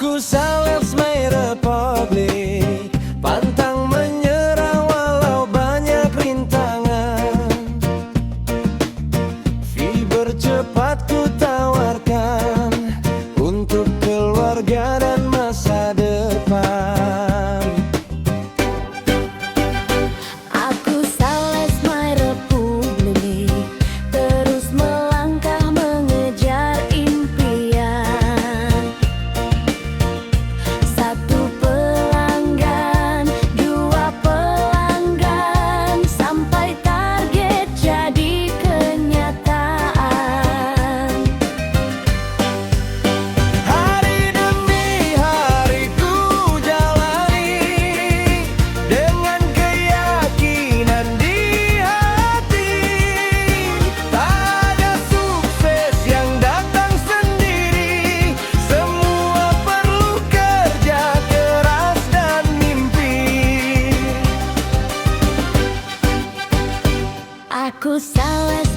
Aku sales my republic, pantang menyerah walau banyak rintangan. Fiber cepat ku tawarkan untuk keluarga dan masa depan. Aku sales my republik, terus melangkah mengejar impian. Satu pelanggan, dua pelanggan, sampai target jadi kenyataan. Hari demi hari ku jalani dengan keyakinan di hati. Tak ada sukses yang datang sendiri, semua perlu kerja keras dan mimpi. Aku sales